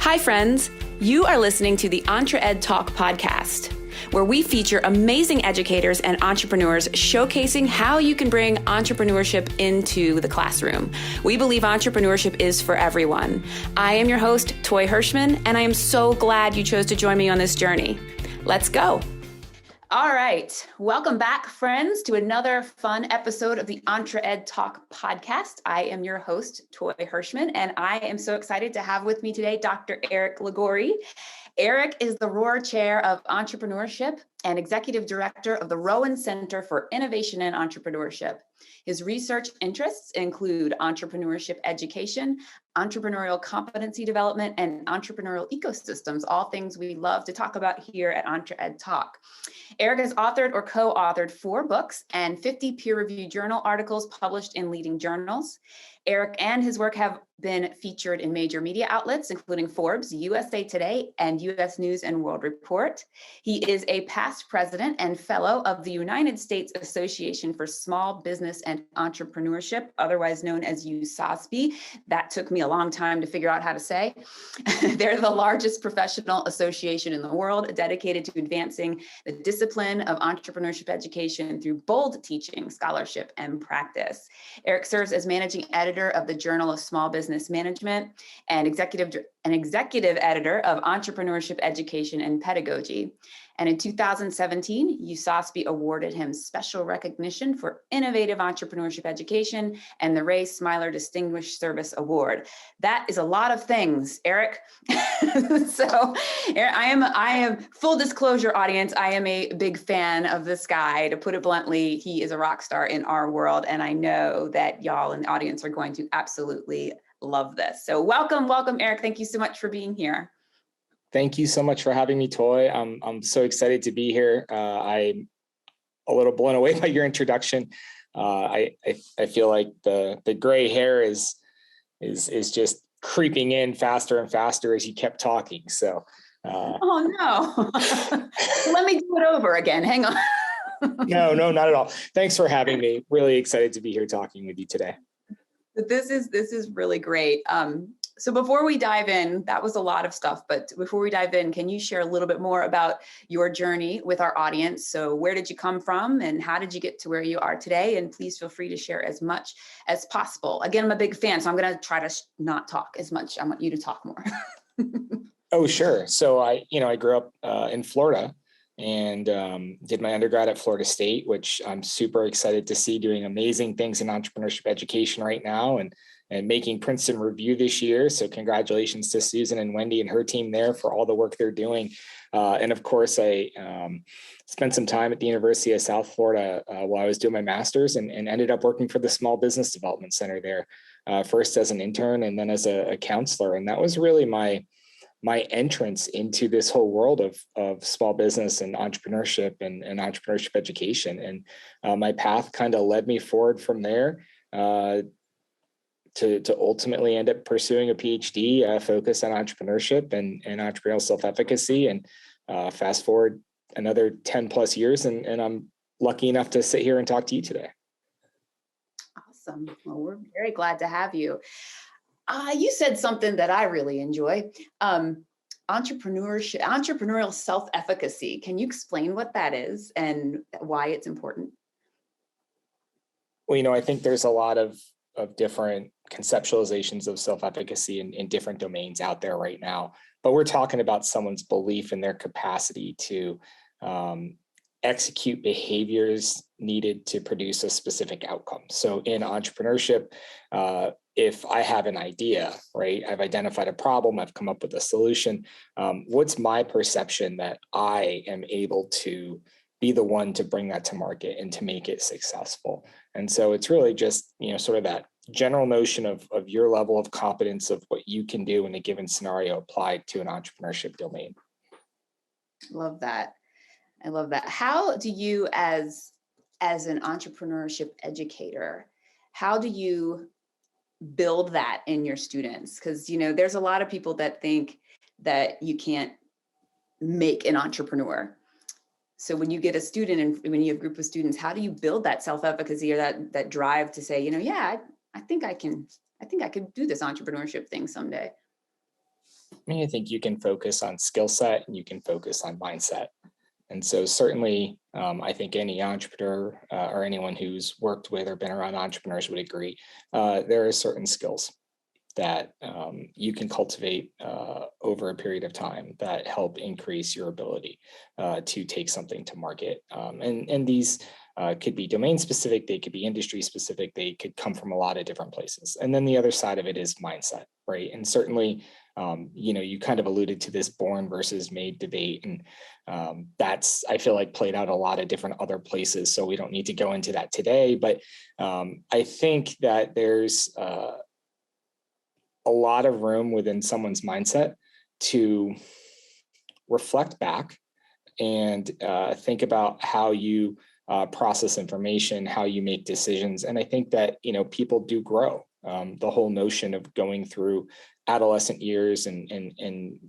Hi, friends. You are listening to the EntreEd Talk podcast, where we feature amazing educators and entrepreneurs showcasing how you can bring entrepreneurship into the classroom. We believe entrepreneurship is for everyone. I am your host, Toy Hirschman, and I am so glad you chose to join me on this journey. Let's go. All right. Welcome back, friends, to another fun episode of the EntreEd Talk podcast. I am your host, Toy Hirschman, and I am so excited to have with me today Dr. Eric Liguori. Eric is the Rohrer Chair of Entrepreneurship and Executive Director of the Rowan Center for Innovation and Entrepreneurship. His research interests include entrepreneurship education, entrepreneurial competency development, and entrepreneurial ecosystems, all things we love to talk about here at EntreEd Talk. Eric has authored or co-authored 4 books and 50 peer-reviewed journal articles published in leading journals. Eric and his work have been featured in major media outlets, including Forbes, USA Today, and US News and World Report. He is a past president and fellow of the United States Association for Small Business and Entrepreneurship, otherwise known as USASBE. That took me a long time to figure out how to say. They're the largest professional association in the world dedicated to advancing the discipline of entrepreneurship education through bold teaching, scholarship, and practice. Eric serves as managing editor of the Journal of Small Business Management and executive editor of Entrepreneurship Education and Pedagogy. And in 2017, USASBE awarded him special recognition for innovative entrepreneurship education and the Ray Smiler Distinguished Service Award. That is a lot of things, Eric. So I am full disclosure, audience, I am a big fan of this guy. To put it bluntly, he is a rock star in our world. And I know that y'all in the audience are going to absolutely love this. So welcome, Eric. Thank you so much for being here. Thank you so much for having me, Toy. I'm so excited to be here. I'm a little blown away by your introduction. I feel like the gray hair is just creeping in faster and faster as you kept talking. So. Oh no! Let me do it over again. Hang on. No, not at all. Thanks for having me. Really excited to be here talking with you today. This is really great. So before we dive in, that was a lot of stuff, but before we dive in, can you share a little bit more about your journey with our audience? So where did you come from and how did you get to where you are today? And please feel free to share as much as possible. Again, I'm a big fan, so I'm going to try to not talk as much. I want you to talk more. Oh, sure. So I grew up in Florida and did my undergrad at Florida State, which I'm super excited to see doing amazing things in entrepreneurship education right now and making Princeton Review this year. So congratulations to Susan and Wendy and her team there for all the work they're doing. And of course, I spent some time at the University of South Florida while I was doing my master's and ended up working for the Small Business Development Center there, first as an intern and then as a counselor. And that was really my entrance into this whole world of small business and entrepreneurship and entrepreneurship education. And my path kind of led me forward from there to ultimately end up pursuing a PhD focused on entrepreneurship and entrepreneurial self-efficacy. And fast forward another 10 plus years, and I'm lucky enough to sit here and talk to you today. Awesome. Well, we're very glad to have you. You said something that I really enjoy. Entrepreneurship, entrepreneurial self-efficacy. Can you explain what that is and why it's important? Well, I think there's a lot of different conceptualizations of self-efficacy in different domains out there right now. But we're talking about someone's belief in their capacity to execute behaviors needed to produce a specific outcome. So in entrepreneurship, if I have an idea, right, I've identified a problem, I've come up with a solution, what's my perception that I am able to be the one to bring that to market and to make it successful? And so it's really just, sort of that general notion of your level of competence of what you can do in a given scenario applied to an entrepreneurship domain. Love that. I love that. How do you, as an entrepreneurship educator, how do you build that in your students? Because, there's a lot of people that think that you can't make an entrepreneur. So when you get a student and when you have a group of students, how do you build that self-efficacy or that drive to say, I think I could do this entrepreneurship thing someday? I think you can focus on skill set and you can focus on mindset. And so certainly, I think any entrepreneur or anyone who's worked with or been around entrepreneurs would agree, there are certain skills that you can cultivate over a period of time that help increase your ability to take something to market. And these could be domain specific, they could be industry specific, they could come from a lot of different places. And then the other side of it is mindset, right? And certainly, you kind of alluded to this born versus made debate, and that's, I feel like, played out a lot of different other places. So we don't need to go into that today, but I think that there's a lot of room within someone's mindset to reflect back and think about how you process information, how you make decisions. And I think that, people do grow. The whole notion of going through adolescent years and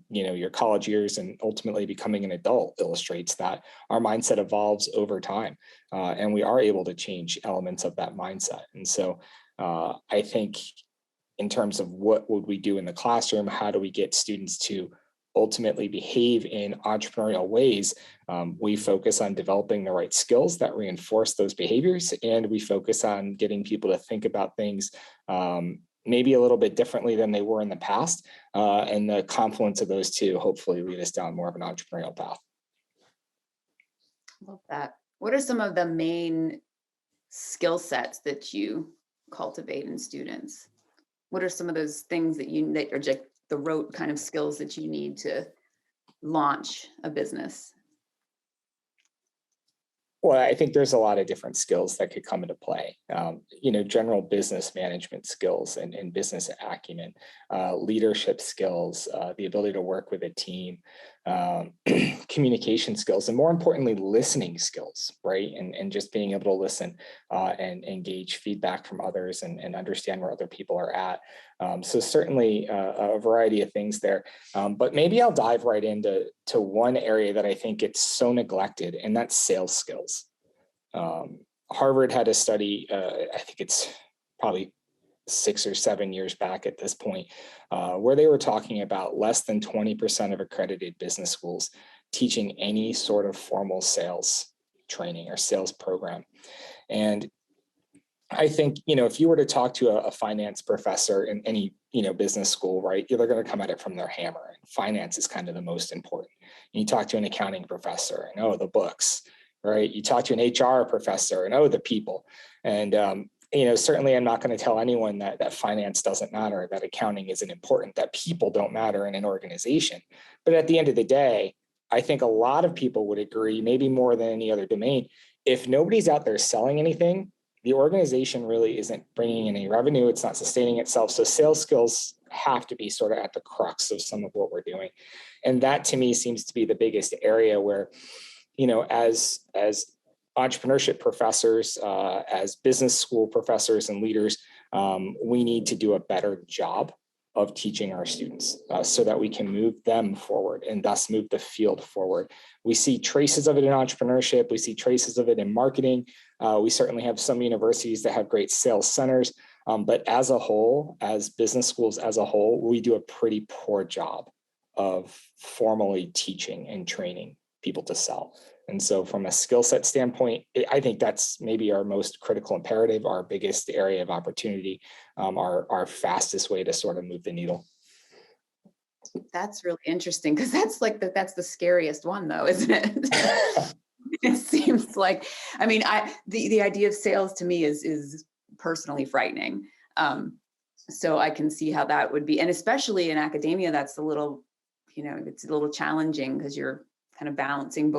your college years and ultimately becoming an adult illustrates that our mindset evolves over time, and we are able to change elements of that mindset. And so I think in terms of what would we do in the classroom, how do we get students to ultimately behave in entrepreneurial ways, we focus on developing the right skills that reinforce those behaviors, and we focus on getting people to think about things maybe a little bit differently than they were in the past, and the confluence of those two hopefully lead us down more of an entrepreneurial path. Love that. What are some of the main skill sets that you cultivate in students? What are some of those things that are just the rote kind of skills that you need to launch a business? Well, I think there's a lot of different skills that could come into play. General business management skills and business acumen, leadership skills, the ability to work with a team, communication skills, and more importantly, listening skills, right? And just being able to listen and engage feedback from others and understand where other people are at. So certainly a variety of things there. But maybe I'll dive right into one area that I think it's so neglected, and that's sales skills. Harvard had a study, I think it's probably 6 or 7 years back at this point, where they were talking about less than 20% of accredited business schools teaching any sort of formal sales training or sales program. And I think, if you were to talk to a finance professor in any, business school, right, they're going to come at it from their hammer. And finance is kind of the most important. And you talk to an accounting professor and, the books, right? You talk to an HR professor and, the people. And, certainly I'm not going to tell anyone that finance doesn't matter, that accounting isn't important, that people don't matter in an organization. But at the end of the day, I think a lot of people would agree, maybe more than any other domain, if nobody's out there selling anything, the organization really isn't bringing in any revenue. It's not sustaining itself. So sales skills have to be sort of at the crux of some of what we're doing. And that to me seems to be the biggest area where, as entrepreneurship professors, as business school professors and leaders, we need to do a better job of teaching our students so that we can move them forward and thus move the field forward. We see traces of it in entrepreneurship. We see traces of it in marketing. We certainly have some universities that have great sales centers, but as a whole, as business schools as a whole, we do a pretty poor job of formally teaching and training people to sell. And so from a skill set standpoint, I think that's maybe our most critical imperative, our biggest area of opportunity, our fastest way to sort of move the needle. That's really interesting, because that's that's the scariest one though, isn't it? It seems like, the idea of sales to me is personally frightening. So I can see how that would be. And especially in academia, that's a little, it's a little challenging because you're kind of balancing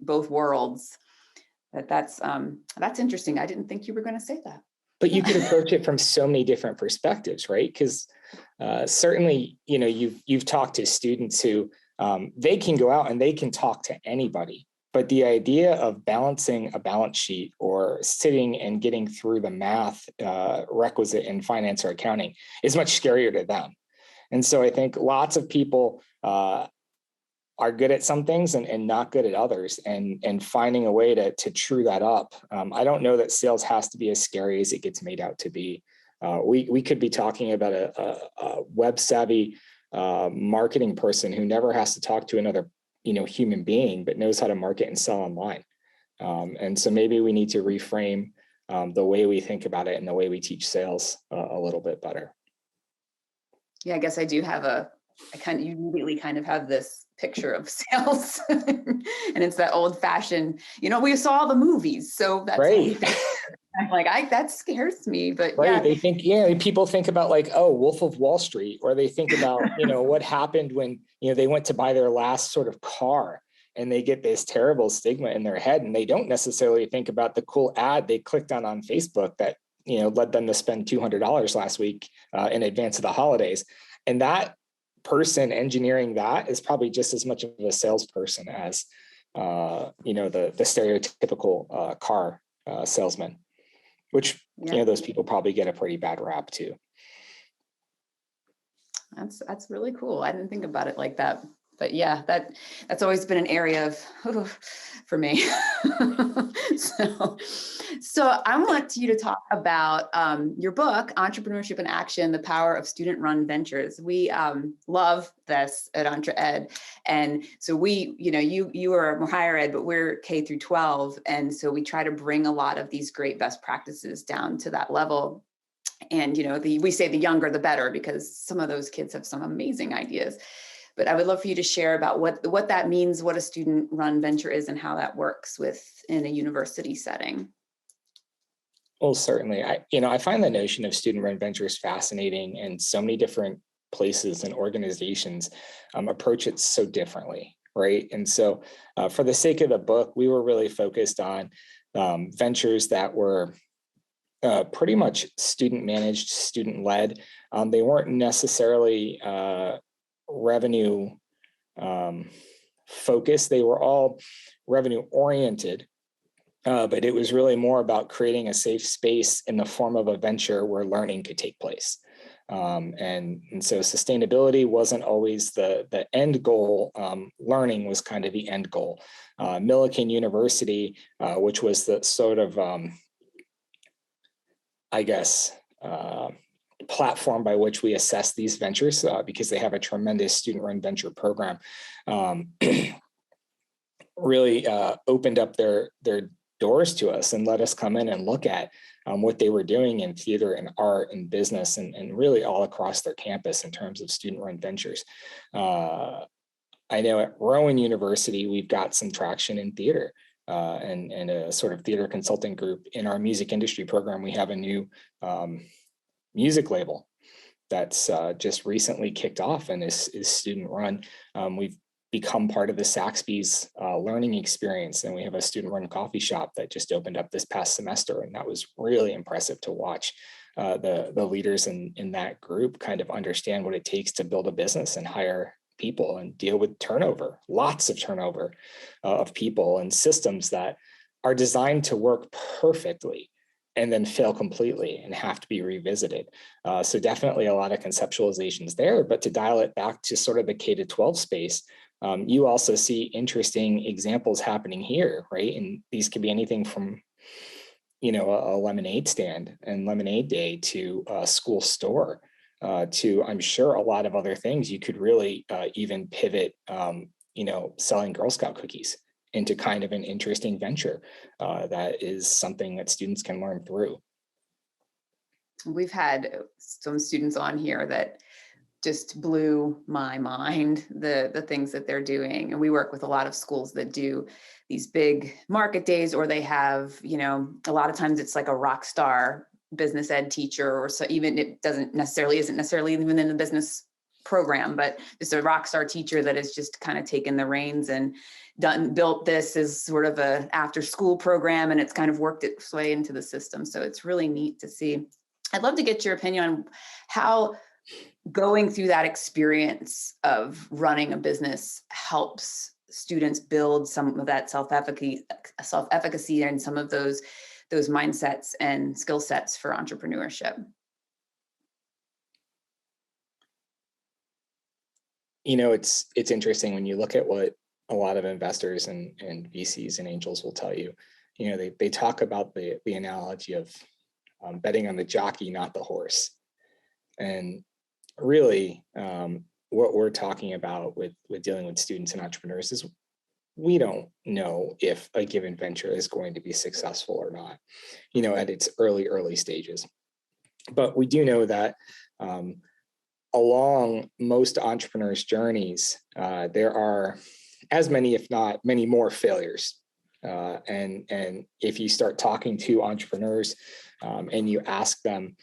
both worlds. That's interesting. I didn't think you were going to say that. But you could approach it from so many different perspectives, right? Because certainly, you've talked to students who they can go out and they can talk to anybody. But the idea of balancing a balance sheet or sitting and getting through the math requisite in finance or accounting is much scarier to them. And so I think lots of people are good at some things and not good at others, and finding a way to true that up. I don't know that sales has to be as scary as it gets made out to be. We could be talking about a web savvy marketing person who never has to talk to another, human being, but knows how to market and sell online. And so maybe we need to reframe the way we think about it and the way we teach sales a little bit better. Yeah, I guess I do have you immediately kind of have this picture of sales and it's that old fashioned, we saw the movies. So that's right. I'm like, that scares me, but right. Yeah. They think, people think about like, oh, Wolf of Wall Street, or they think about, what happened when, they went to buy their last sort of car and they get this terrible stigma in their head. And they don't necessarily think about the cool ad they clicked on Facebook that, led them to spend $200 last week in advance of the holidays. And that person engineering that is probably just as much of a salesperson as, the stereotypical car salesman, which, those people probably get a pretty bad rap too. That's really cool. I didn't think about it like that, but yeah, that's always been an area of for me. So I want you to talk about your book, Entrepreneurship in Action: The Power of Student-Run Ventures. We love this at EntreEd, and so we, you are more higher ed, but we're K through 12, and so we try to bring a lot of these great best practices down to that level. And we say the younger the better, because some of those kids have some amazing ideas. But I would love for you to share about what that means, what a student-run venture is, and how that works in a university setting. Well, certainly. I find the notion of student-run ventures fascinating, and so many different places and organizations approach it so differently, right? And so for the sake of the book, we were really focused on ventures that were pretty much student-managed, student-led. They weren't necessarily revenue focused. They were all revenue-oriented. But it was really more about creating a safe space in the form of a venture where learning could take place. And so sustainability wasn't always the end goal. Learning was kind of the end goal. Millikan University, which was the sort of, platform by which we assess these ventures, because they have a tremendous student-run venture program, really opened up their doors to us and let us come in and look at what they were doing in theater and art and business and really all across their campus in terms of student-run ventures. I know at Rowan University, we've got some traction in theater and a sort of theater consulting group. In our music industry program, we have a new music label that's just recently kicked off and is student-run. We've become part of the USASBE's learning experience. And we have a student-run coffee shop that just opened up this past semester. And that was really impressive to watch the leaders in that group kind of understand what it takes to build a business and hire people and deal with turnover, lots of turnover of people and systems that are designed to work perfectly and then fail completely and have to be revisited. So definitely a lot of conceptualizations there, but to dial it back to sort of the K-12 space, you also see interesting examples happening here, right? And these could be anything from, a lemonade stand and lemonade day to a school store, to I'm sure a lot of other things. You could really even pivot, selling Girl Scout cookies into kind of an interesting venture that is something that students can learn through. We've had some students on here that just blew my mind, the things that they're doing. And we work with a lot of schools that do these big market days, or they have, a lot of times it's like a rock star business ed teacher, or so even it isn't necessarily even in the business program, but just a rock star teacher that has just kind of taken the reins and built this as sort of a after school program, and it's kind of worked its way into the system. So it's really neat to see. I'd love to get your opinion on how going through that experience of running a business helps students build some of that self-efficacy and some of those mindsets and skill sets for entrepreneurship. It's interesting when you look at what a lot of investors and VCs and angels will tell you. They talk about the analogy of betting on the jockey, not the horse. And really, what we're talking about with dealing with students and entrepreneurs is we don't know if a given venture is going to be successful or not, at its early stages. But we do know that along most entrepreneurs' journeys, there are as many, if not many more failures. And if you start talking to entrepreneurs and you ask them,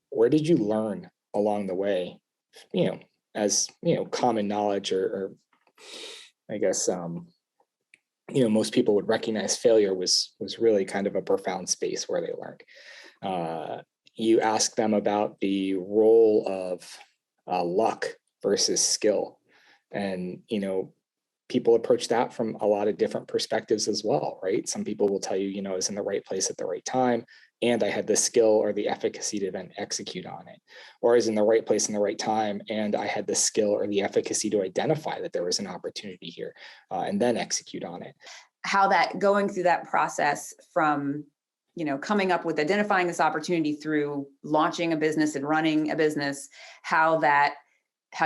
where did you learn along the way, as, common knowledge or I guess, most people would recognize failure was really kind of a profound space where they learned. You ask them about the role of luck versus skill. And, people approach that from a lot of different perspectives as well, right? Some people will tell you, I was in the right place at the right time, and I had the skill or the efficacy to then execute on it. Or I was in the right place in the right time, and I had the skill or the efficacy to identify that there was an opportunity here and then execute on it. How that going through that process from coming up with identifying this opportunity through launching a business and running a business, how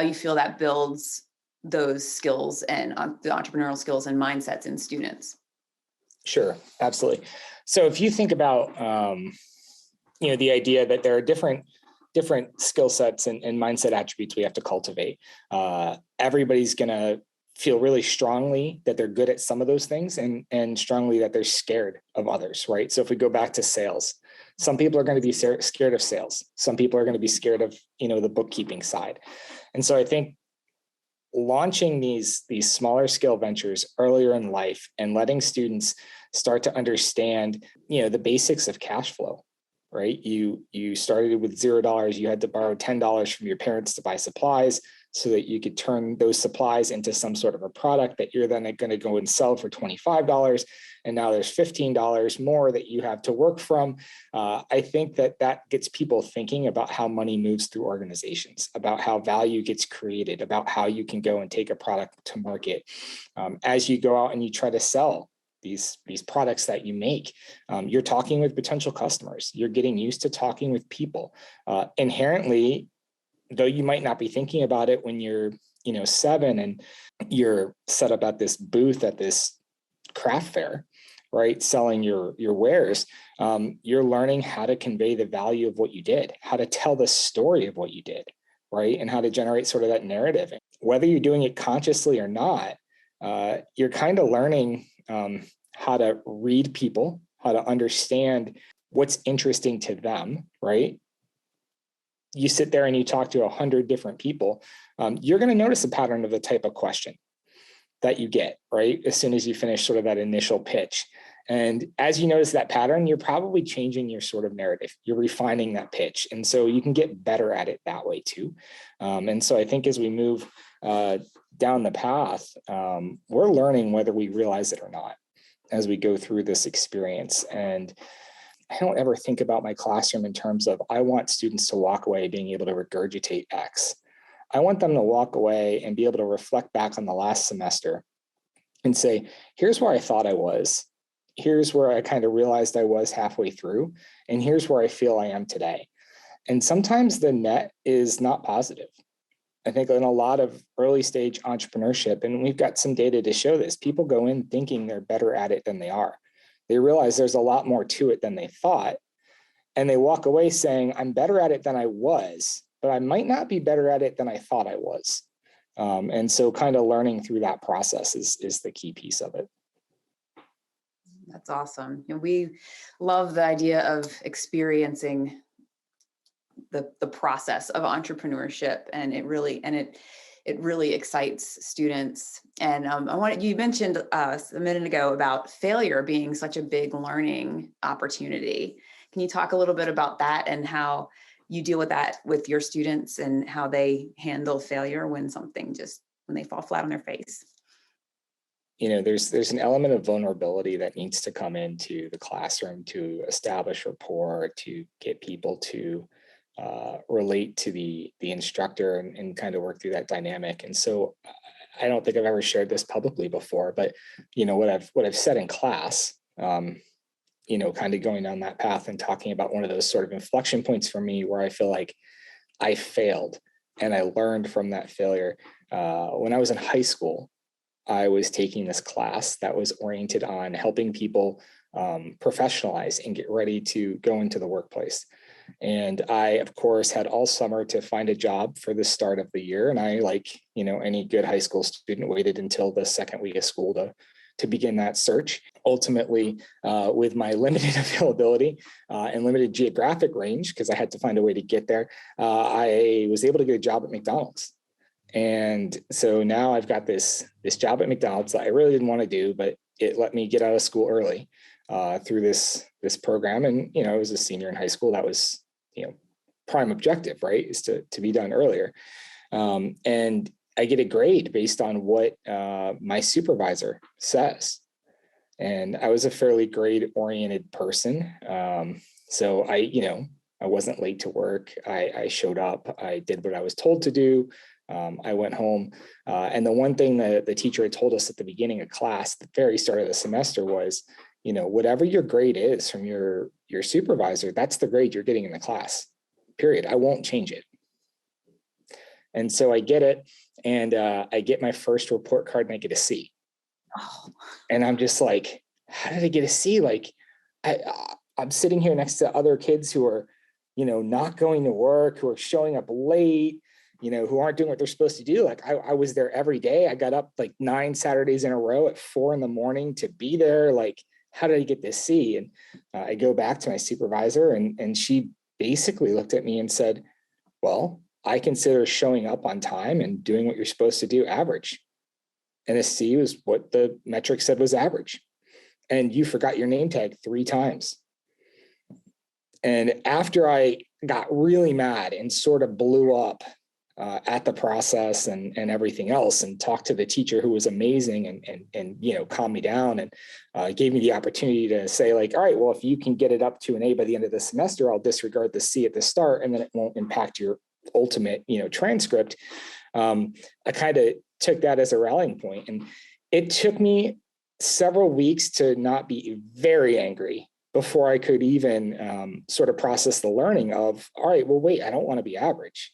you feel that builds those skills and the entrepreneurial skills and mindsets in students. Sure, absolutely. So if you think about, the idea that there are different skill sets and mindset attributes we have to cultivate. Everybody's going to feel really strongly that they're good at some of those things and strongly that they're scared of others, right? So if we go back to sales, some people are going to be scared of sales. Some people are going to be scared of, the bookkeeping side. And so I think launching these smaller scale ventures earlier in life and letting students start to understand, the basics of cash flow, right? You started with $0. You had to borrow $10 from your parents to buy supplies so that you could turn those supplies into some sort of a product that you're then going to go and sell for $25. And now there's $15 more that you have to work from. I think that gets people thinking about how money moves through organizations, about how value gets created, about how you can go and take a product to market. As you go out and you try to sell these products that you make, you're talking with potential customers. You're getting used to talking with people. Inherently, though you might not be thinking about it when you're 7 and you're set up at this booth at this craft fair, right, selling your wares, you're learning how to convey the value of what you did, how to tell the story of what you did, right, and how to generate sort of that narrative. Whether you're doing it consciously or not, you're kind of learning how to read people, how to understand what's interesting to them, right? You sit there and you talk to 100 different people, you're going to notice a pattern of the type of question that you get, right? As soon as you finish sort of that initial pitch. And as you notice that pattern, you're probably changing your sort of narrative. You're refining that pitch. And so you can get better at it that way too. And so I think as we move down the path, we're learning whether we realize it or not as we go through this experience. And I don't ever think about my classroom in terms of, I want students to walk away being able to regurgitate X. I want them to walk away and be able to reflect back on the last semester and say, here's where I thought I was. Here's where I kind of realized I was halfway through. And here's where I feel I am today. And sometimes the net is not positive. I think in a lot of early stage entrepreneurship, and we've got some data to show this, people go in thinking they're better at it than they are. They realize there's a lot more to it than they thought. And they walk away saying, I'm better at it than I was, but I might not be better at it than I thought I was. And so kind of learning through that process is the key piece of it. That's awesome. And we love the idea of experiencing the process of entrepreneurship, and it really excites students. And you mentioned a minute ago about failure being such a big learning opportunity. Can you talk a little bit about that and how you deal with that with your students and how they handle failure when they fall flat on their face? There's an element of vulnerability that needs to come into the classroom to establish rapport, to get people to relate to the instructor and kind of work through that dynamic. And so I don't think I've ever shared this publicly before, but what I've said in class, kind of going down that path and talking about one of those sort of inflection points for me where I feel like I failed and I learned from that failure. When I was in high school, I was taking this class that was oriented on helping people professionalize and get ready to go into the workplace. And I, of course, had all summer to find a job for the start of the year. And I, like, any good high school student, waited until the second week of school to begin that search. Ultimately, with my limited availability and limited geographic range, because I had to find a way to get there, I was able to get a job at McDonald's. And so now I've got this job at McDonald's that I really didn't want to do, but it let me get out of school early through this program. And, I was a senior in high school. That was, prime objective, right, is to be done earlier. And I get a grade based on what my supervisor says. And I was a fairly grade-oriented person. So I wasn't late to work. I showed up. I did what I was told to do. I went home. And the one thing that the teacher had told us at the beginning of class, the very start of the semester, was, whatever your grade is from your supervisor, that's the grade you're getting in the class, period. I won't change it. And so I get it. And I get my first report card and I get a C. Oh. And I'm just like, how did I get a C? Like, I'm sitting here next to other kids who are, not going to work, who are showing up late, who aren't doing what they're supposed to do. Like, I was there every day. I got up like 9 Saturdays in a row at 4 a.m. to be there. Like, how did I get this C? And I go back to my supervisor, and she basically looked at me and said, well, I consider showing up on time and doing what you're supposed to do average. And a C was what the metric said was average. And you forgot your name tag 3 times. And after I got really mad and sort of blew up at the process and everything else, and talked to the teacher, who was amazing and calmed me down and gave me the opportunity to say, like, all right, well, if you can get it up to an A by the end of the semester, I'll disregard the C at the start, and then it won't impact your ultimate, transcript. I kind of took that as a rallying point, and it took me several weeks to not be very angry before I could even sort of process the learning of, all right, well, wait, I don't want to be average.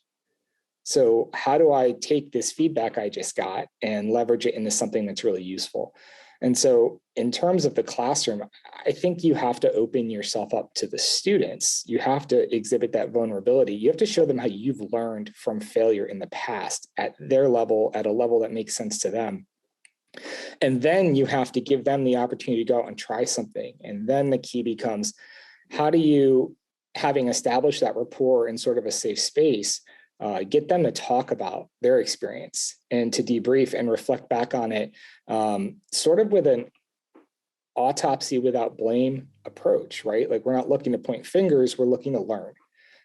So how do I take this feedback I just got and leverage it into something that's really useful? And so in terms of the classroom, I think you have to open yourself up to the students. You have to exhibit that vulnerability. You have to show them how you've learned from failure in the past at their level, at a level that makes sense to them. And then you have to give them the opportunity to go out and try something. And then the key becomes, how do you, having established that rapport in sort of a safe space, get them to talk about their experience and to debrief and reflect back on it, sort of with an autopsy without blame approach, right? Like, we're not looking to point fingers, we're looking to learn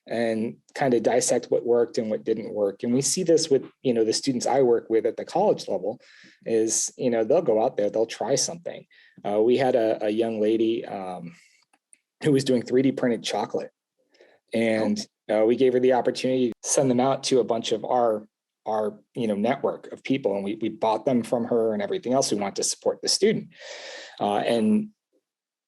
and kind of dissect what worked and what didn't work. And we see this with, the students I work with at the college level is, they'll go out there, they'll try something. We had a young lady who was doing 3D printed chocolate. And we gave her the opportunity to send them out to a bunch of our network of people. And we bought them from her and everything else. We want to support the student. And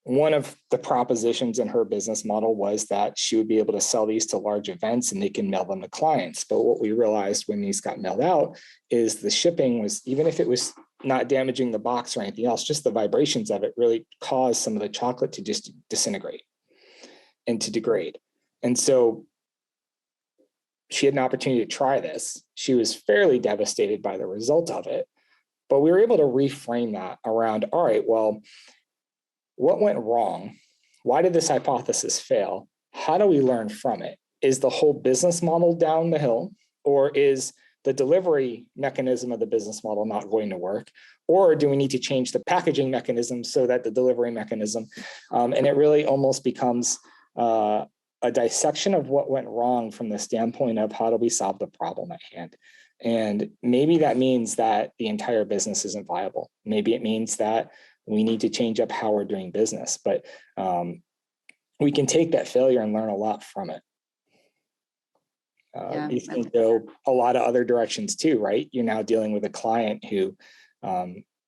one of the propositions in her business model was that she would be able to sell these to large events and they can mail them to clients. But what we realized when these got mailed out is the shipping was, even if it was not damaging the box or anything else, just the vibrations of it really caused some of the chocolate to just disintegrate and to degrade. And so she had an opportunity to try this. She was fairly devastated by the result of it, but we were able to reframe that around, all right, well, what went wrong? Why did this hypothesis fail? How do we learn from it? Is the whole business model down the hill, or is the delivery mechanism of the business model not going to work? Or do we need to change the packaging mechanism so that the delivery mechanism, and it really almost becomes a dissection of what went wrong from the standpoint of how do we solve the problem at hand? And maybe that means that the entire business isn't viable. Maybe it means that we need to change up how we're doing business, but we can take that failure and learn a lot from it. These can go a lot of other directions too, right? You're now dealing with a client who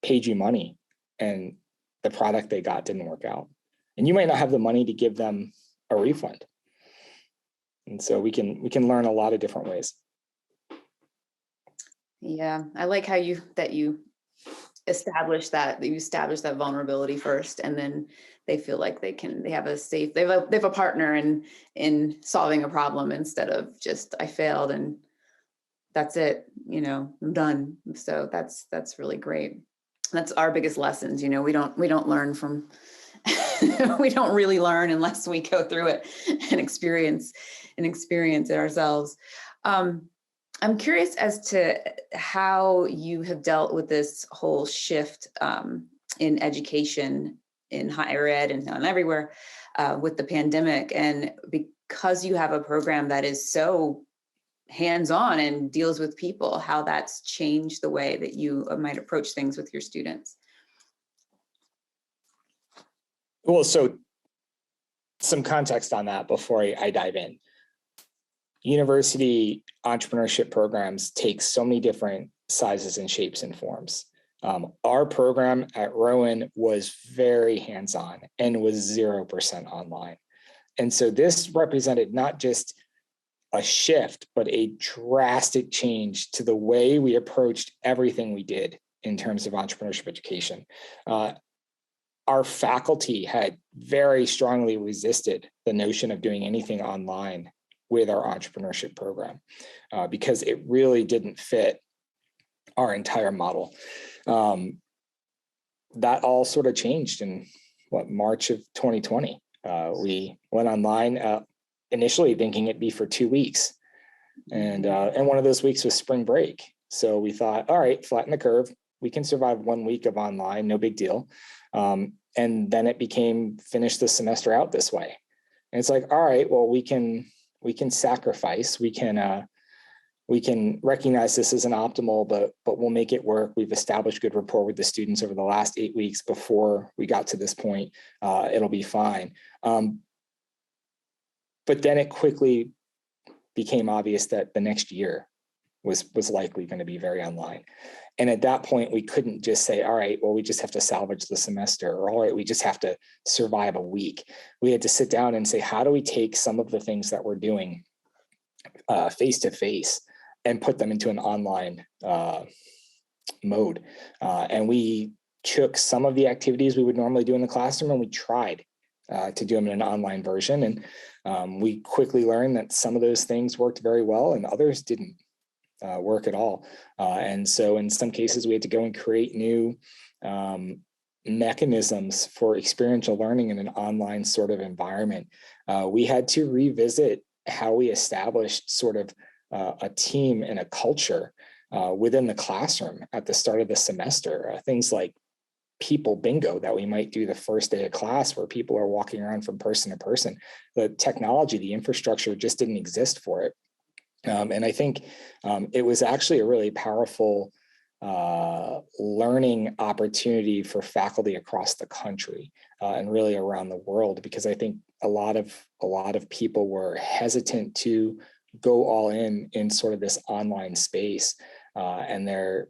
paid you money and the product they got didn't work out. And you might not have the money to give them a refund. And so we can learn a lot of different ways. Yeah, I like how you establish that vulnerability first, and then they feel like they have a partner in solving a problem, instead of just, I failed and that's it, I'm done. So that's really great. That's our biggest lessons. We don't learn from we don't really learn unless we go through it and experience it ourselves. I'm curious as to how you have dealt with this whole shift in education, in higher ed and everywhere, with the pandemic. And because you have a program that is so hands-on and deals with people, how that's changed the way that you might approach things with your students. Well, so some context on that before I dive in. University entrepreneurship programs take so many different sizes and shapes and forms. Our program at Rowan was very hands-on and was 0% online. And so this represented not just a shift, but a drastic change to the way we approached everything we did in terms of entrepreneurship education. Our faculty had very strongly resisted the notion of doing anything online with our entrepreneurship program, because it really didn't fit our entire model. That all sort of changed in March of 2020. We went online initially thinking it'd be for 2 weeks, and one of those weeks was spring break. So we thought, all right, flatten the curve. We can survive 1 week of online, no big deal. And then it became finish the semester out this way. And it's like, all right, well, we can sacrifice. We can recognize this isn't optimal, but we'll make it work. We've established good rapport with the students over the last 8 weeks before we got to this point. It'll be fine. But then it quickly became obvious that the next year was likely going to be very online. And at that point, we couldn't just say, all right, well, we just have to salvage the semester, or all right, we just have to survive a week. We had to sit down and say, how do we take some of the things that we're doing face-to-face and put them into an online mode? And we took some of the activities we would normally do in the classroom, and we tried to do them in an online version. And we quickly learned that some of those things worked very well and others didn't work at all. And so in some cases, we had to go and create new mechanisms for experiential learning in an online sort of environment. We had to revisit how we established sort of a team and a culture within the classroom at the start of the semester. Things like people bingo that we might do the first day of class, where people are walking around from person to person. The technology, the infrastructure just didn't exist for it. And I think it was actually a really powerful learning opportunity for faculty across the country and really around the world, because I think a lot of people were hesitant to go all in sort of this online space, and they're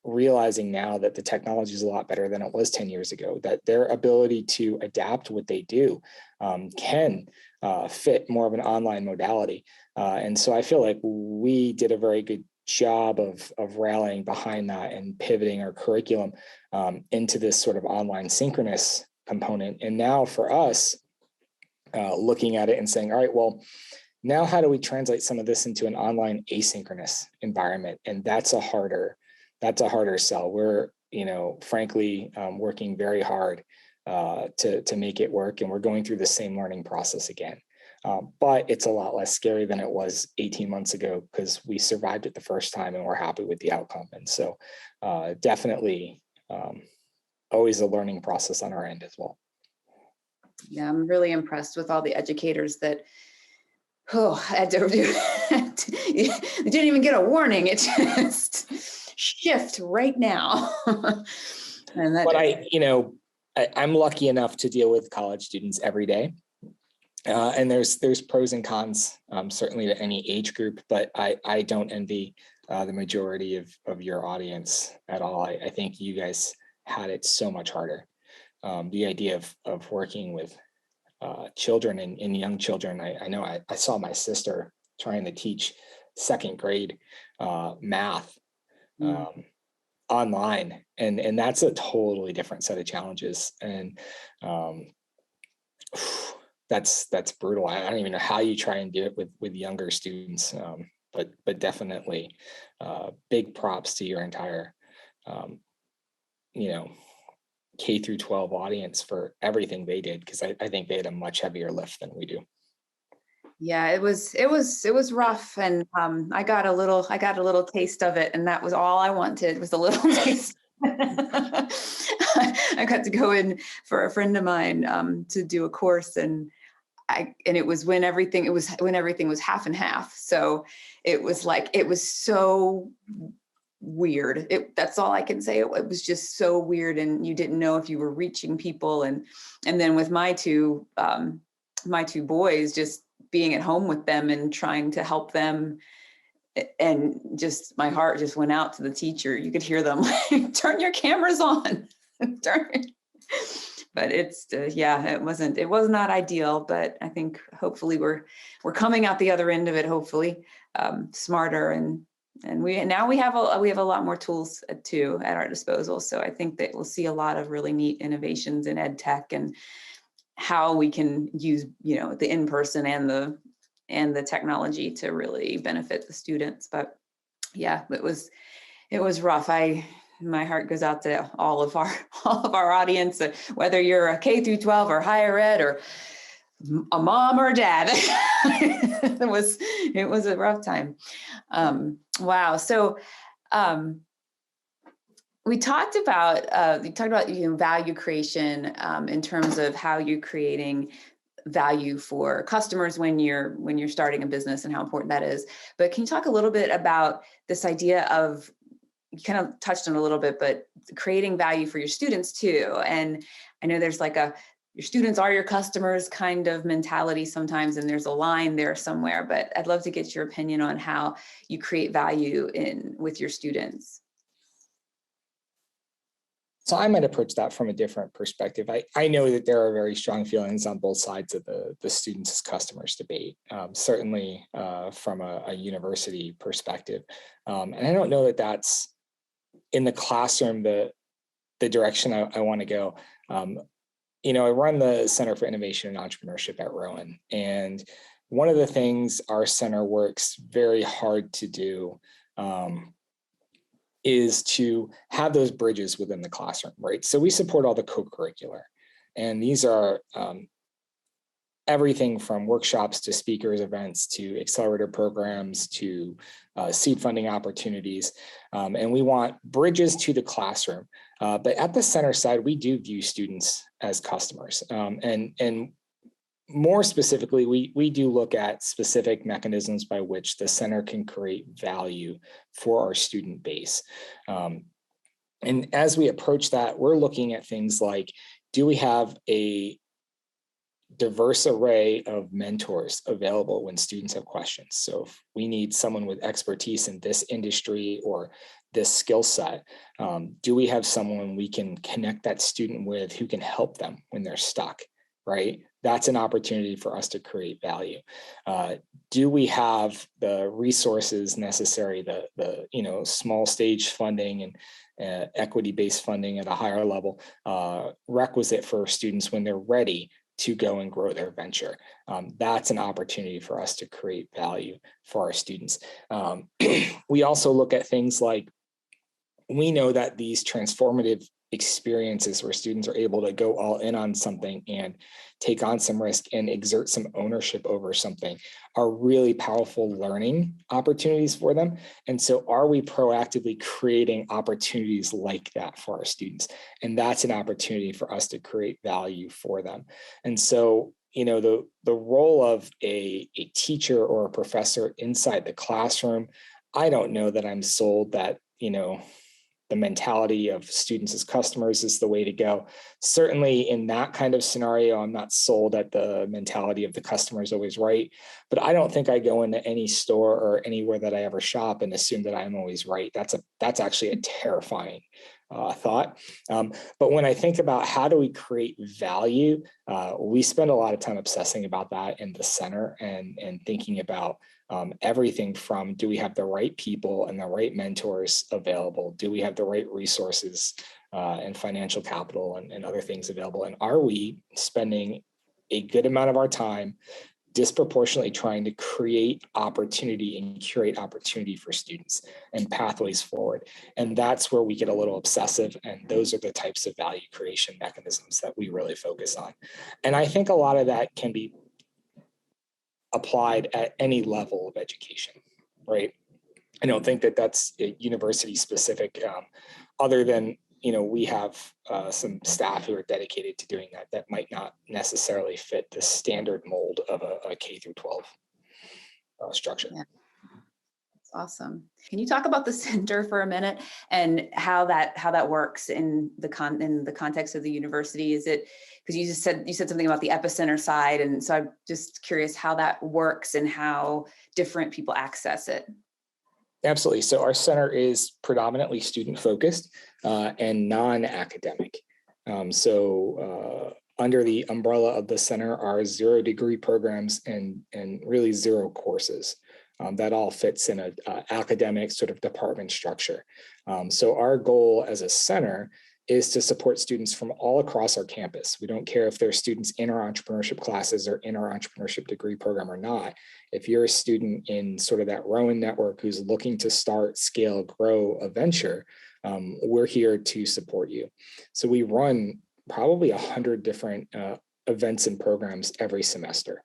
realizing now that the technology is a lot better than it was 10 years ago, that their ability to adapt what they do can fit more of an online modality. And so I feel like we did a very good job of rallying behind that and pivoting our curriculum into this sort of online synchronous component. And now for us, looking at it and saying, all right, well, now how do we translate some of this into an online asynchronous environment? And that's a harder sell. We're, frankly, working very hard to make it work. And we're going through the same learning process again. But it's a lot less scary than it was 18 months ago, because we survived it the first time and we're happy with the outcome. And so definitely always a learning process on our end as well. Yeah, I'm really impressed with all the educators that had to do it. They didn't even get a warning. It just shift right now. And that, but I'm lucky enough to deal with college students every day. And there's pros and cons, certainly to any age group, but I don't envy the majority of your audience at all. I think you guys had it so much harder. The idea of working with children and young children. I know I saw my sister trying to teach second grade math online. And that's a totally different set of challenges. And that's brutal. I don't even know how you try and do it with younger students. But definitely big props to your entire, K through 12 audience for everything they did, because I think they had a much heavier lift than we do. Yeah, it was rough, and I got a little taste of it, and that was all I wanted, was a little taste. I got to go in for a friend of mine to do a course, and it was when everything was half and half. So it was so weird. That's all I can say. It was just so weird, and you didn't know if you were reaching people. And then with my two boys, just being at home with them and trying to help them, and just my heart just went out to the teacher. You could hear them like, turn your cameras on. But it was not ideal, but I think hopefully we're coming out the other end of it, hopefully smarter, and we have a lot more tools too at our disposal. So I think that we'll see a lot of really neat innovations in ed tech, and how we can use, the in-person and the technology to really benefit the students. But yeah, it was rough. My heart goes out to all of our audience, whether you're a K through 12 or higher ed or a mom or a dad. It was a rough time. Wow. So we talked about value creation in terms of how you're creating value for customers when you're starting a business, and how important that is. But can you talk a little bit about this idea of, you kind of touched on a little bit, but creating value for your students too? And I know there's like your students are your customers kind of mentality sometimes, and there's a line there somewhere, but I'd love to get your opinion on how you create value with your students. So I might approach that from a different perspective. I know that there are very strong feelings on both sides of the students as customers debate, certainly from a university perspective. And I don't know that that's in the classroom the direction I want to go. I run the Center for Innovation and Entrepreneurship at Rowan. And one of the things our center works very hard to do is to have those bridges within the classroom, right? So we support all the co-curricular, and these are everything from workshops to speakers events to accelerator programs to seed funding opportunities. And we want bridges to the classroom. But at the center side, we do view students as customers. And more specifically, we do look at specific mechanisms by which the center can create value for our student base. And as we approach that, we're looking at things like, do we have a diverse array of mentors available when students have questions? So if we need someone with expertise in this industry or this skill set, do we have someone we can connect that student with who can help them when they're stuck, right? That's an opportunity for us to create value. Do we have the resources necessary, the small stage funding and equity-based funding at a higher level requisite for students when they're ready to go and grow their venture? That's an opportunity for us to create value for our students. We also look at things like, we know that these transformative experiences where students are able to go all in on something and take on some risk and exert some ownership over something are really powerful learning opportunities for them. And so are we proactively creating opportunities like that for our students? And that's an opportunity for us to create value for them. And so, the role of a teacher or a professor inside the classroom, I don't know that I'm sold that, the mentality of students as customers is the way to go. Certainly in that kind of scenario, I'm not sold that the mentality of the customer is always right. But I don't think I go into any store or anywhere that I ever shop and assume that I'm always right. That's actually a terrifying thought. But when I think about how do we create value, we spend a lot of time obsessing about that in the center and thinking about everything from, do we have the right people and the right mentors available? Do we have the right resources and financial capital and other things available? And are we spending a good amount of our time disproportionately trying to create opportunity and curate opportunity for students and pathways forward? And that's where we get a little obsessive. And those are the types of value creation mechanisms that we really focus on. And I think a lot of that can be applied at any level of education, right? I don't think that that's university specific, other than, we have some staff who are dedicated to doing that might not necessarily fit the standard mold of a K through 12 structure. Yeah. That's awesome. Can you talk about the center for a minute and how that works in the context of the university? Is it, because you said something about the epicenter side, and so I'm just curious how that works and how different people access it. Absolutely. So our center is predominantly student focused and non-academic. Under the umbrella of the center are 0 degree programs and really 0 courses. That all fits in an academic sort of department structure. So our goal as a center is to support students from all across our campus. We don't care if they're students in our entrepreneurship classes or in our entrepreneurship degree program or not. If you're a student in sort of that Rowan network who's looking to start, scale, grow a venture, we're here to support you. So we run probably 100 different events and programs every semester.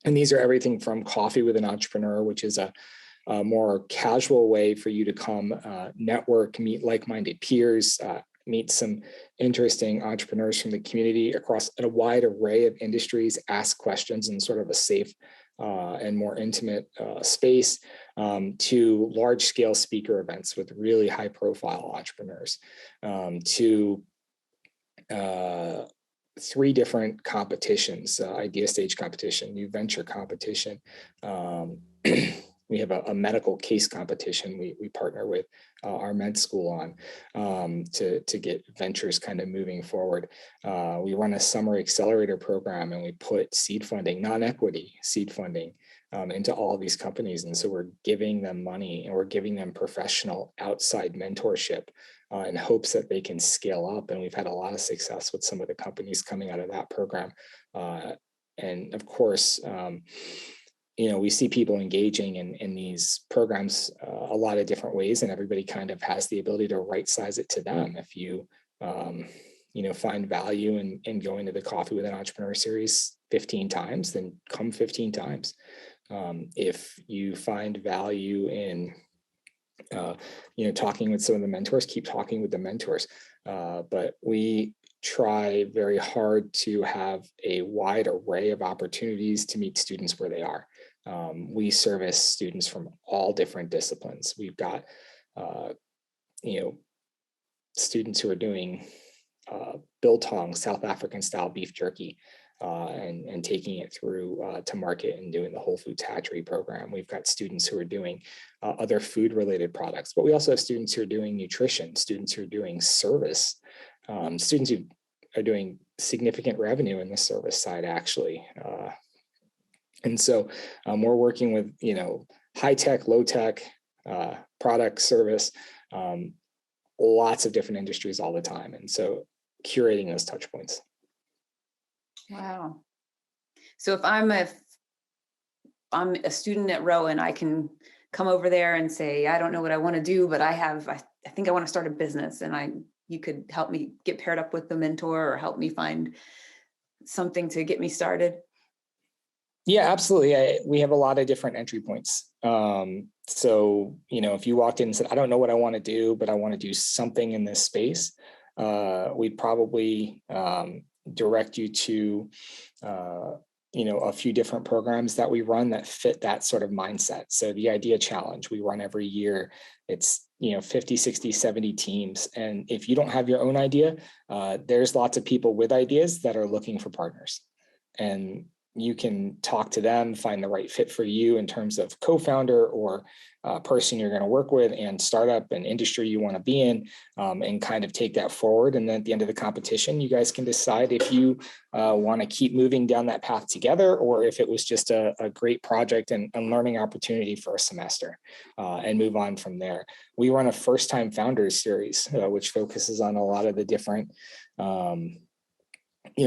And these are everything from Coffee with an Entrepreneur, which is a more casual way for you to come network, meet like-minded peers, meet some interesting entrepreneurs from the community across a wide array of industries, ask questions in sort of a safe and more intimate space, to large-scale speaker events with really high-profile entrepreneurs, to 3 different competitions, idea stage competition, new venture competition. We have a medical case competition we partner with our med school on to get ventures kind of moving forward. We run a summer accelerator program, and we put seed funding, non-equity seed funding, into all of these companies. And so we're giving them money and we're giving them professional outside mentorship in hopes that they can scale up. And we've had a lot of success with some of the companies coming out of that program. And of course, we see people engaging in these programs a lot of different ways, and everybody kind of has the ability to right size it to them. If you, find value in going to the Coffee with an Entrepreneur series 15 times, then come 15 times. If you find value in, talking with some of the mentors, keep talking with the mentors. But we try very hard to have a wide array of opportunities to meet students where they are. We service students from all different disciplines. We've got, students who are doing biltong, South African style beef jerky, and taking it through to market and doing the Whole Foods hatchery program. We've got students who are doing other food related products, but we also have students who are doing nutrition, students who are doing service, students who are doing significant revenue in the service side, actually. And so we're working with, high tech, low tech, product, service, lots of different industries all the time. And so curating those touch points. Wow. So if I'm a student at Rowan, I can come over there and say, I don't know what I want to do, but I think I want to start a business, and you could help me get paired up with the mentor or help me find something to get me started. Yeah, absolutely. We have a lot of different entry points. So, if you walked in and said, I don't know what I want to do, but I want to do something in this space, we'd probably direct you to, a few different programs that we run that fit that sort of mindset. So the Idea Challenge we run every year, it's 50, 60, 70 teams. And if you don't have your own idea, there's lots of people with ideas that are looking for partners. And you can talk to them, find the right fit for you in terms of co-founder or person you're going to work with and startup and industry you want to be in, and kind of take that forward. And then at the end of the competition, you guys can decide if you want to keep moving down that path together, or if it was just a great project and learning opportunity for a semester, and move on from there. We run a first-time founders series, which focuses on a lot of the different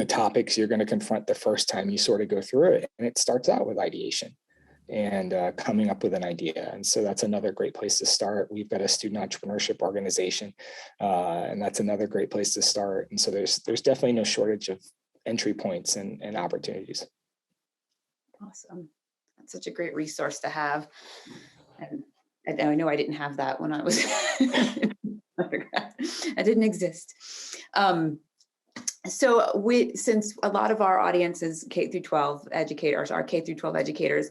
topics you're going to confront the first time you sort of go through it. And it starts out with ideation and coming up with an idea. And so that's another great place to start. We've got a student entrepreneurship organization, and that's another great place to start. And so there's definitely no shortage of entry points and opportunities. Awesome. That's such a great resource to have. And I know I didn't have that when I was undergrad. I didn't exist. So since a lot of our audience is K through 12 educators, our K through 12 educators,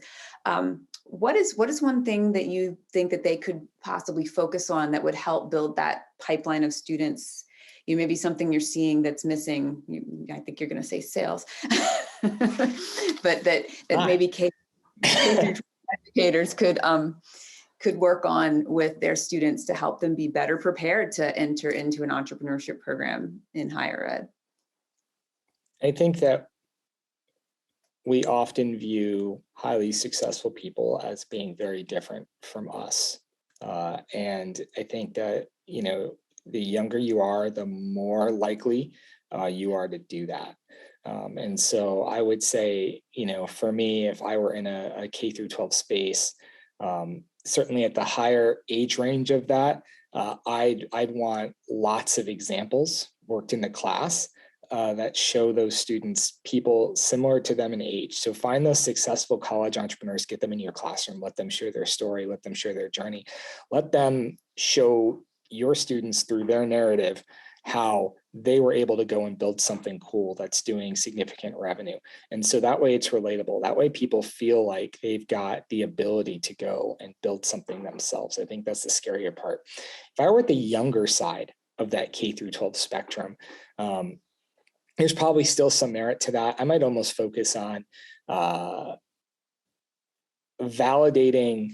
what is one thing that you think that they could possibly focus on that would help build that pipeline of students? Maybe something you're seeing that's missing. I think you're going to say sales, but that maybe K through 12 educators could work on with their students to help them be better prepared to enter into an entrepreneurship program in higher ed. I think that we often view highly successful people as being very different from us. And I think that, the younger you are, the more likely you are to do that. And so I would say, for me, if I were in a K through 12 space, certainly at the higher age range of that, I'd want lots of examples worked in the class that show those students people similar to them in age. So find those successful college entrepreneurs, get them in your classroom, let them share their story, let them share their journey, let them show your students through their narrative how they were able to go and build something cool that's doing significant revenue. And so that way it's relatable. That way people feel like they've got the ability to go and build something themselves. I think that's the scarier part. If I were at the younger side of that K through 12 spectrum, there's probably still some merit to that. I might almost focus on validating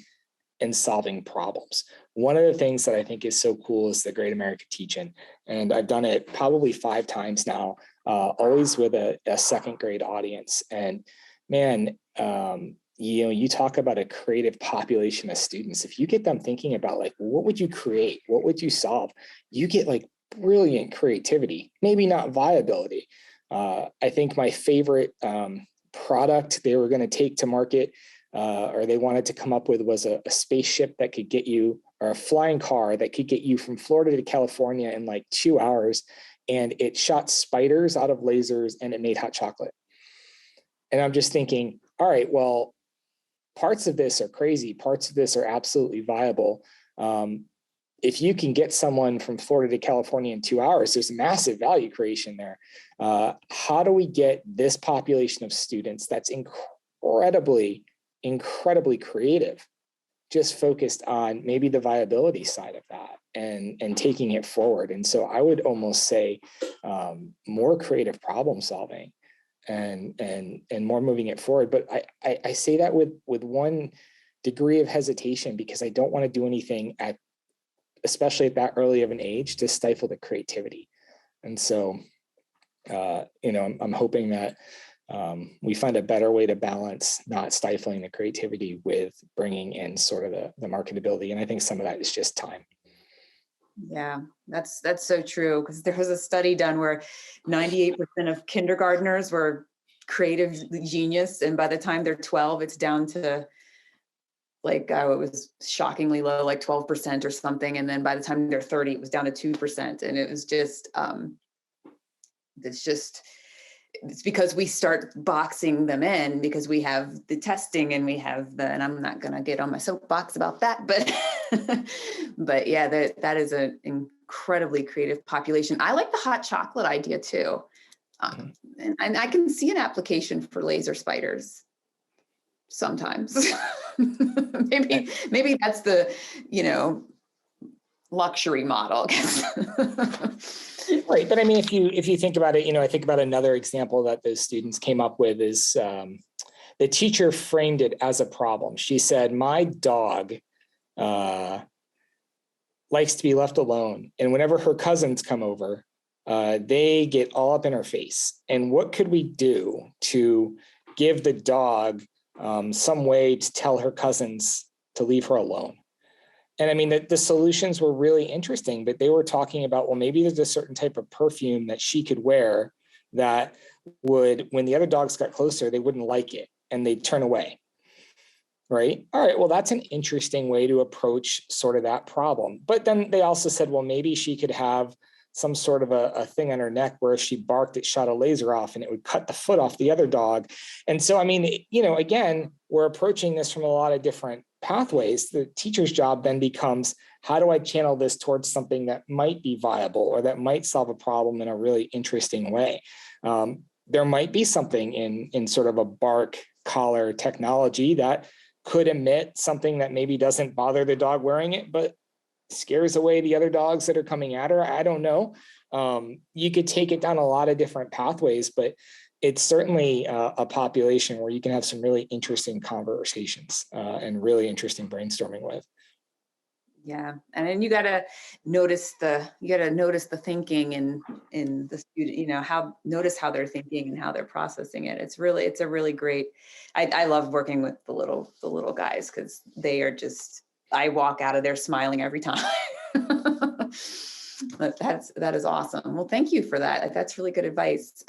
and solving problems. One of the things that I think is so cool is the Great America Teach-In. And I've done it probably 5 times now, always with a second grade audience. And man, you talk about a creative population of students. If you get them thinking about like, what would you create? What would you solve? You get like brilliant creativity, maybe not viability. I think my favorite product they were going to take to market, or they wanted to come up with, was a spaceship that could get you, or a flying car that could get you from Florida to California in like 2 hours. And it shot spiders out of lasers and it made hot chocolate. And I'm just thinking, all right, well, parts of this are crazy. Parts of this are absolutely viable. If you can get someone from Florida to California in 2 hours, there's massive value creation there. How do we get this population of students that's incredibly creative, just focused on maybe the viability side of that and taking it forward? And so I would almost say more creative problem solving and more moving it forward. But I say that with one degree of hesitation, because I don't want to do anything especially at that early of an age, to stifle the creativity. And so, I'm hoping that we find a better way to balance not stifling the creativity with bringing in sort of the marketability. And I think some of that is just time. Yeah, that's so true. Because there was a study done where 98% of kindergartners were creative genius. And by the time they're 12, it's down to it was shockingly low, like 12% or something. And then by the time they're 30, it was down to 2%. And it was just, it's because we start boxing them in, because we have the testing and we have and I'm not going to get on my soapbox about that, but yeah, that is an incredibly creative population. I like the hot chocolate idea too. And I can see an application for laser spiders sometimes. maybe that's the, luxury model. Right. But I mean, if you think about it, I think about another example that those students came up with is the teacher framed it as a problem. She said, my dog likes to be left alone. And whenever her cousins come over, they get all up in her face. And what could we do to give the dog some way to tell her cousins to leave her alone? And I mean, the solutions were really interesting, but they were talking about, well, maybe there's a certain type of perfume that she could wear that would, when the other dogs got closer, they wouldn't like it and they'd turn away. Right. All right. Well, that's an interesting way to approach sort of that problem. But then they also said, well, maybe she could have some sort of a thing on her neck where if she barked, it shot a laser off and it would cut the foot off the other dog. And so, I mean, again, we're approaching this from a lot of different pathways. The teacher's job then becomes, how do I channel this towards something that might be viable or that might solve a problem in a really interesting way? There might be something in sort of a bark collar technology that could emit something that maybe doesn't bother the dog wearing it, but scares away the other dogs that are coming at her. I don't know. You could take it down a lot of different pathways, but it's certainly a population where you can have some really interesting conversations and really interesting brainstorming with. Yeah, and then you got to notice the thinking in the student, notice how they're thinking and how they're processing it. It's a really great. I love working with the little guys because they are just. I walk out of there smiling every time. That is awesome. Well, thank you for that. That's really good advice.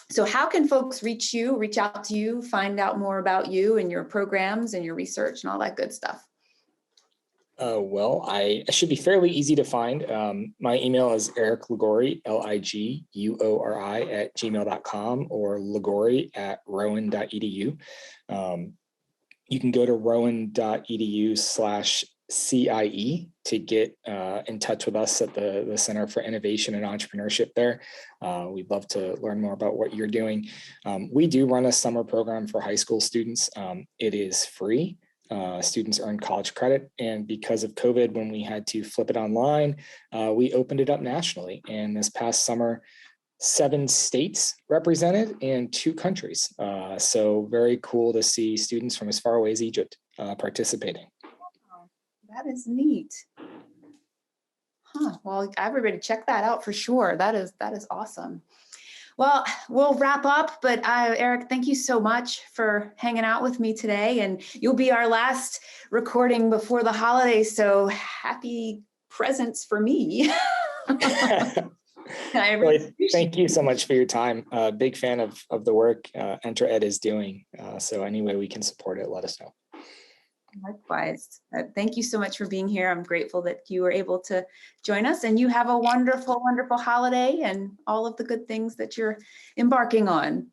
So how can folks reach out to you, find out more about you and your programs and your research and all that good stuff? Well, I should be fairly easy to find. My email is Eric Liguori, Liguori @gmail.com or Liguori@rowan.edu. You can go to rowan.edu/CIE to get in touch with us at the Center for Innovation and Entrepreneurship there. We'd love to learn more about what you're doing. We do run a summer program for high school students. It is free. Students earn college credit. And because of COVID, when we had to flip it online, we opened it up nationally. And this past summer, 7 states represented and 2 countries. So very cool to see students from as far away as Egypt participating. Wow, that is neat. Well, everybody check that out for sure. That is awesome. Well, we'll wrap up, but Eric, thank you so much for hanging out with me today. And you'll be our last recording before the holidays. So happy presents for me. Thank you so much for your time. Big fan of the work EntreEd is doing. So any way we can support it, let us know. Likewise. Thank you so much for being here. I'm grateful that you were able to join us, and you have a wonderful, wonderful holiday and all of the good things that you're embarking on.